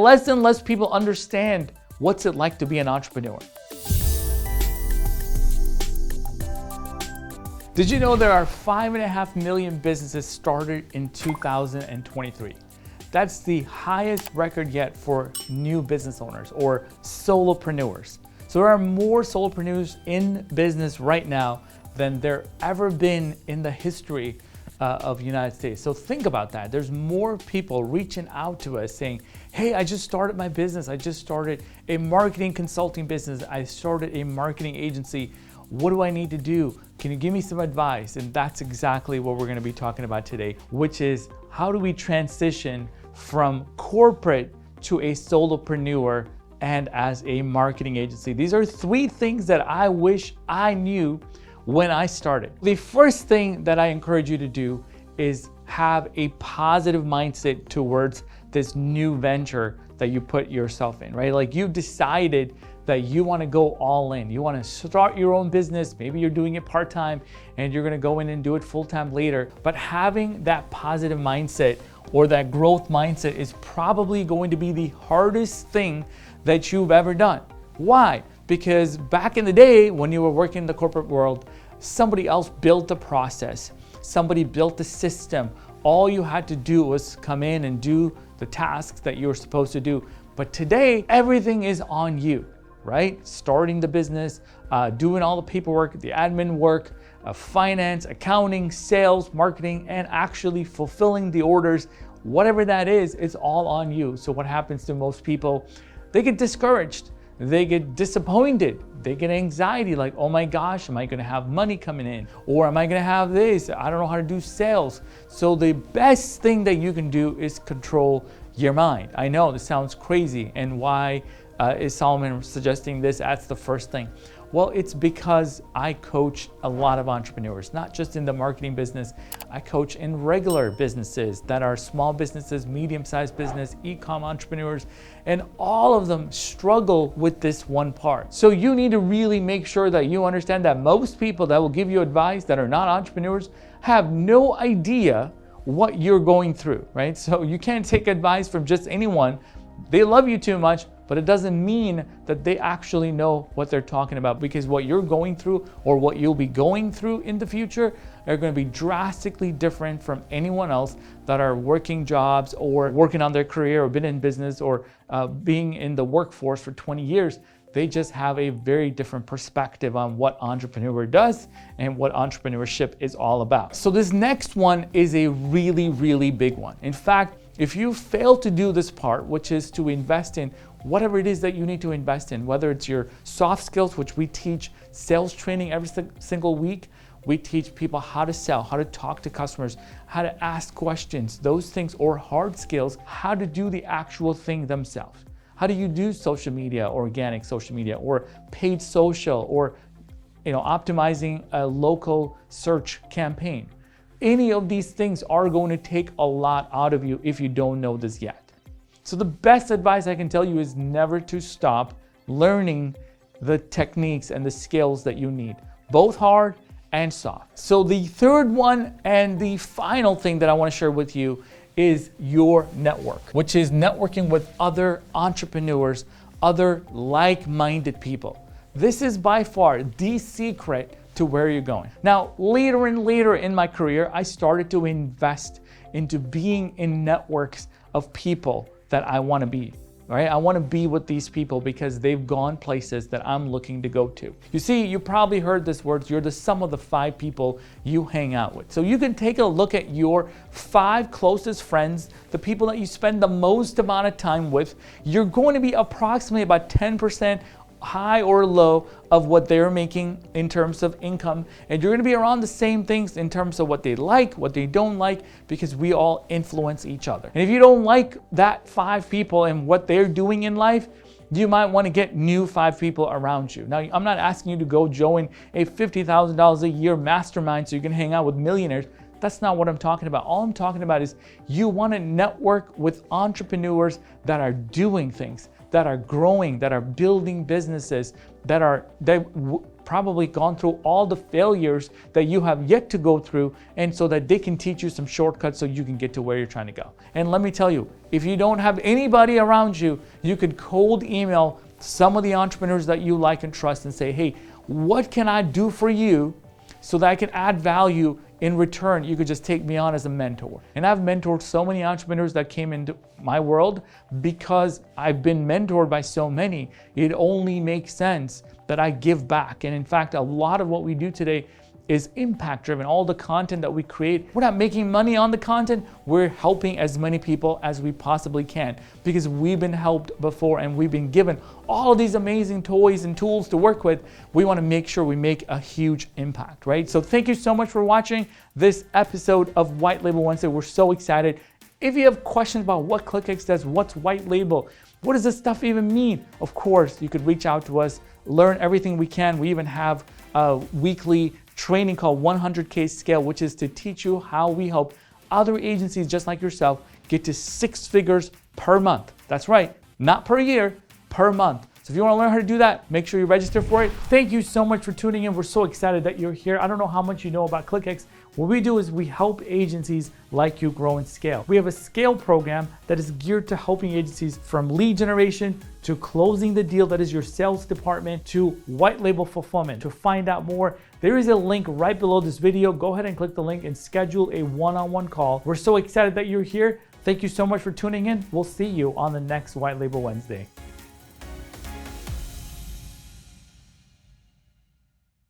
less and less people understand what's it like to be an entrepreneur. Did you know there are 5.5 million businesses started in 2023? That's the highest record yet for new business owners or solopreneurs. So there are more solopreneurs in business right now than there ever been in the history of the United States. So think about that. There's more people reaching out to us saying, hey, I just started my business. I just started a marketing consulting business. I started a marketing agency. What do I need to do? Can you give me some advice? And that's exactly what we're going to be talking about today, which is how do we transition from corporate to a solopreneur and as a marketing agency. These are 3 things that I wish I knew when I started. The first thing that I encourage you to do is have a positive mindset towards this new venture that you put yourself in, right? Like you've decided that you want to go all in. You want to start your own business. Maybe you're doing it part-time and you're going to go in and do it full-time later. But having that positive mindset or that growth mindset is probably going to be the hardest thing that you've ever done. Why? Because back in the day when you were working in the corporate world, somebody else built the process. Somebody built the system. All you had to do was come in and do the tasks that you were supposed to do. But today, everything is on you, right? Starting the business, doing all the paperwork, the admin work, finance, accounting, sales, marketing, and actually fulfilling the orders, whatever that is, it's all on you. So what happens to most people? They get discouraged. They get disappointed. They get anxiety like, oh my gosh, am I going to have money coming in? Or am I going to have this? I don't know how to do sales. So the best thing that you can do is control your mind. I know this sounds crazy. And why is Solomon suggesting this? That's the first thing. Well, it's because I coach a lot of entrepreneurs, not just in the marketing business. I coach in regular businesses that are small businesses, medium-sized business, e-com entrepreneurs, and all of them struggle with this one part. So you need to really make sure that you understand that most people that will give you advice that are not entrepreneurs have no idea what you're going through, right? So you can't take advice from just anyone. They love you too much, but it doesn't mean that they actually know what they're talking about, because what you're going through or what you'll be going through in the future are going to be drastically different from anyone else that are working jobs or working on their career or been in business or being in the workforce for 20 years. They just have a very different perspective on what entrepreneur does and what entrepreneurship is all about. So this next one is a really, really big one. In fact, if you fail to do this part, which is to invest in whatever it is that you need to invest in, whether it's your soft skills, which we teach sales training every single week. We teach people how to sell, how to talk to customers, how to ask questions, those things, or hard skills, how to do the actual thing themselves. How do you do social media, organic social media, or paid social, or optimizing a local search campaign? Any of these things are going to take a lot out of you if you don't know this yet. So the best advice I can tell you is never to stop learning the techniques and the skills that you need, both hard and soft. So the third one and the final thing that I want to share with you is your network, which is networking with other entrepreneurs, other like-minded people. This is by far the secret to where you're going. Now, later and later in my career, I started to invest into being in networks of people that I want to be, right? I want to be with these people because they've gone places that I'm looking to go to. You see, you probably heard this word, you're the sum of the 5 people you hang out with. So you can take a look at your 5 closest friends, the people that you spend the most amount of time with. You're going to be approximately about 10% high or low of what they're making in terms of income, and you're going to be around the same things in terms of what they like, what they don't like, because we all influence each other. And if you don't like that 5 people and what they're doing in life, you might want to get new 5 people around you. Now, I'm not asking you to go join a $50,000 a year mastermind so you can hang out with millionaires. That's not what I'm talking about. All I'm talking about is you want to network with entrepreneurs that are doing things, that are growing, that are building businesses, that probably gone through all the failures that you have yet to go through, and so that they can teach you some shortcuts so you can get to where you're trying to go. And let me tell you, if you don't have anybody around you, you can cold email some of the entrepreneurs that you like and trust and say, hey, what can I do for you so that I can add value? In return, you could just take me on as a mentor. And I've mentored so many entrepreneurs that came into my world because I've been mentored by so many. It only makes sense that I give back. And in fact, a lot of what we do today is impact driven. All the content that we create, we're not making money on the content. We're helping as many people as we possibly can because we've been helped before and we've been given all of these amazing toys and tools to work with. We want to make sure we make a huge impact, right? So thank you so much for watching this episode of White Label Wednesday. We're so excited. If you have questions about what ClickX does, what's white label, what does this stuff even mean? Of course, you could reach out to us, learn everything we can. We even have a weekly training called 100K Scale, which is to teach you how we help other agencies just like yourself get to 6 figures per month. That's right, not per year, per month. So if you want to learn how to do that, make sure you register for it. Thank you so much for tuning in. We're so excited that you're here. I don't know how much you know about ClickX. What we do is we help agencies like you grow and scale. We have a scale program that is geared to helping agencies from lead generation to closing the deal, that is your sales department, to white label fulfillment. To find out more, there is a link right below this video. Go ahead and click the link and schedule a one-on-one call. We're so excited that you're here. Thank you so much for tuning in. We'll see you on the next White Label Wednesday.